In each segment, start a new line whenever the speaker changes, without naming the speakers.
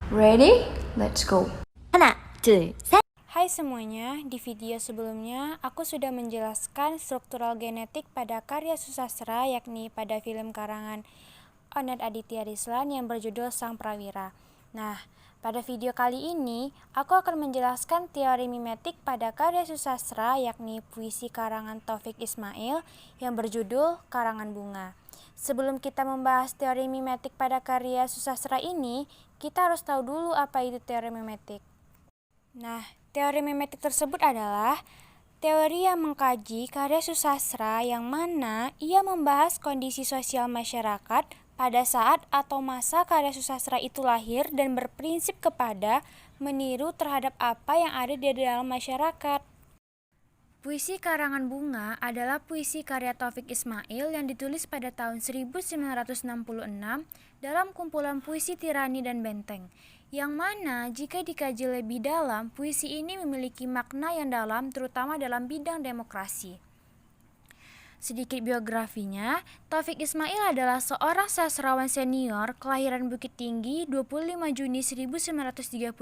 Ready? Let's go.
하나, 둘, 셋.
Hai semuanya, di video sebelumnya aku sudah menjelaskan struktural genetik pada karya susastra yakni pada film karangan Onet Aditya Rislan yang berjudul Sang Prawira. Nah, pada video kali ini aku akan menjelaskan teori mimetik pada karya susastra yakni puisi karangan Taufik Ismail yang berjudul Karangan Bunga. Sebelum kita membahas teori mimetik pada karya susastra ini, kita harus tahu dulu apa itu teori mimetik. Nah, teori mimetik tersebut adalah teori yang mengkaji karya susastra yang mana ia membahas kondisi sosial masyarakat pada saat atau masa karya susastra itu lahir dan berprinsip kepada meniru terhadap apa yang ada di dalam masyarakat. Puisi Karangan Bunga adalah puisi karya Taufik Ismail yang ditulis pada tahun 1966 dalam kumpulan puisi Tirani dan Benteng, yang mana jika dikaji lebih dalam, puisi ini memiliki makna yang dalam terutama dalam bidang demokrasi. Sedikit biografinya, Taufik Ismail adalah seorang sastrawan senior kelahiran Bukit Tinggi 25 Juni 1935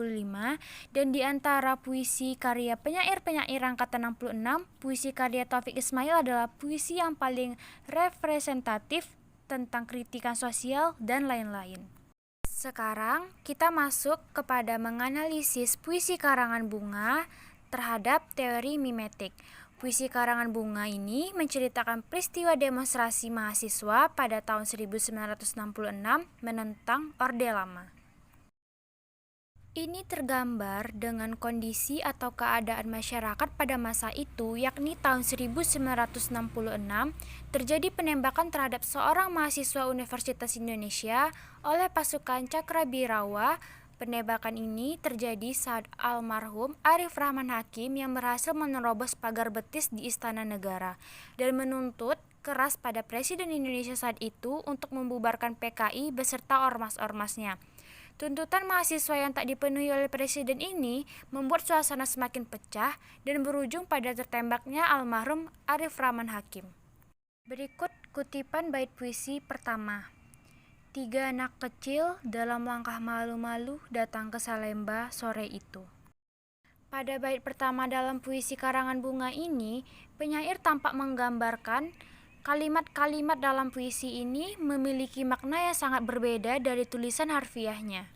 dan di antara puisi karya penyair-penyair angkatan 66, puisi karya Taufik Ismail adalah puisi yang paling representatif tentang kritikan sosial dan lain-lain. Sekarang kita masuk kepada menganalisis puisi Karangan Bunga terhadap teori mimetik. Puisi Karangan Bunga ini menceritakan peristiwa demonstrasi mahasiswa pada tahun 1966 menentang Orde Lama. Ini tergambar dengan kondisi atau keadaan masyarakat pada masa itu, yakni tahun 1966 terjadi penembakan terhadap seorang mahasiswa Universitas Indonesia oleh pasukan Cakrabirawa. Penembakan ini terjadi saat almarhum Arif Rahman Hakim yang berhasil menerobos pagar betis di Istana Negara dan menuntut keras pada Presiden Indonesia saat itu untuk membubarkan PKI beserta ormas-ormasnya. Tuntutan mahasiswa yang tak dipenuhi oleh Presiden ini membuat suasana semakin pecah dan berujung pada tertembaknya almarhum Arif Rahman Hakim. Berikut kutipan bait puisi pertama. 3 anak kecil dalam langkah malu-malu datang ke Salemba sore itu. Pada bait pertama dalam puisi Karangan Bunga ini, penyair tampak menggambarkan kalimat-kalimat dalam puisi ini memiliki makna yang sangat berbeda dari tulisan harfiahnya.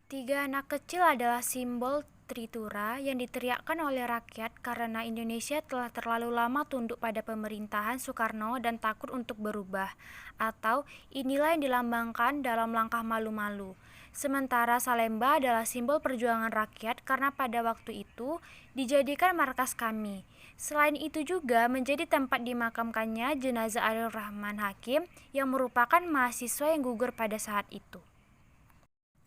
3 anak kecil adalah simbol Tritura yang diteriakkan oleh rakyat karena Indonesia telah terlalu lama tunduk pada pemerintahan Soekarno dan takut untuk berubah, atau inilah yang dilambangkan dalam langkah malu-malu. Sementara Salemba adalah simbol perjuangan rakyat karena pada waktu itu dijadikan markas kami. Selain itu juga menjadi tempat dimakamkannya jenazah Arif Rahman Hakim yang merupakan mahasiswa yang gugur pada saat itu.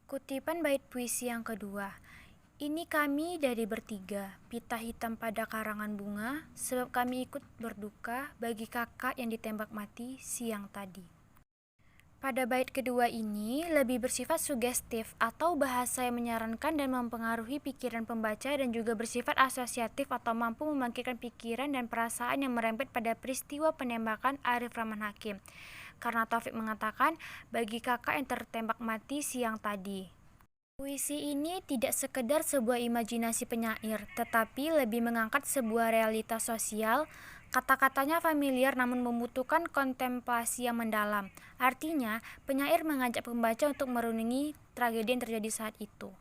Kutipan bait puisi yang kedua. Ini kami dari bertiga, pita hitam pada karangan bunga, sebab kami ikut berduka bagi kakak yang ditembak mati siang tadi. Pada bait kedua ini lebih bersifat sugestif atau bahasa yang menyarankan dan mempengaruhi pikiran pembaca dan juga bersifat asosiatif atau mampu membangkitkan pikiran dan perasaan yang merembet pada peristiwa penembakan Arif Rahman Hakim. Karena Taufik mengatakan bagi kakak yang tertembak mati siang tadi. Puisi ini tidak sekedar sebuah imajinasi penyair, tetapi lebih mengangkat sebuah realitas sosial. Kata-katanya familiar namun membutuhkan kontemplasi yang mendalam. Artinya, penyair mengajak pembaca untuk merenungi tragedi yang terjadi saat itu.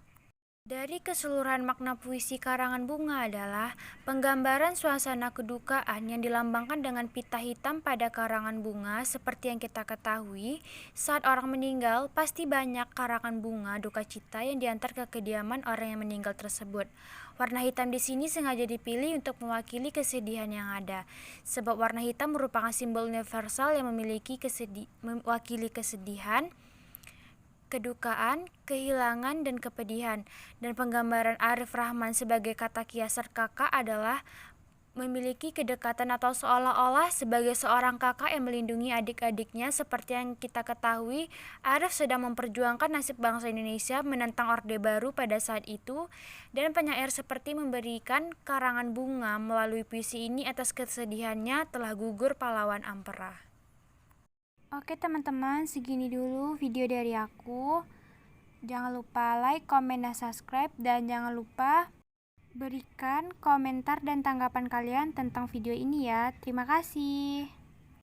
Dari keseluruhan makna puisi Karangan Bunga adalah penggambaran suasana kedukaan yang dilambangkan dengan pita hitam pada karangan bunga. Seperti yang kita ketahui, saat orang meninggal pasti banyak karangan bunga duka cita yang diantar ke kediaman orang yang meninggal tersebut. Warna hitam di sini sengaja dipilih untuk mewakili kesedihan yang ada, sebab warna hitam merupakan simbol universal yang mewakili kesedihan, kedukaan, kehilangan, dan kepedihan. Dan penggambaran Arif Rahman sebagai kata kiasan kakak adalah memiliki kedekatan atau seolah-olah sebagai seorang kakak yang melindungi adik-adiknya. Seperti yang kita ketahui, Arif sedang memperjuangkan nasib bangsa Indonesia menentang Orde Baru pada saat itu, dan penyair seperti memberikan karangan bunga melalui puisi ini atas kesedihannya telah gugur pahlawan Ampera. Oke teman-teman, segini dulu video dari aku. Jangan lupa like, komen, dan subscribe. Dan jangan lupa berikan komentar dan tanggapan kalian tentang video ini ya. Terima kasih.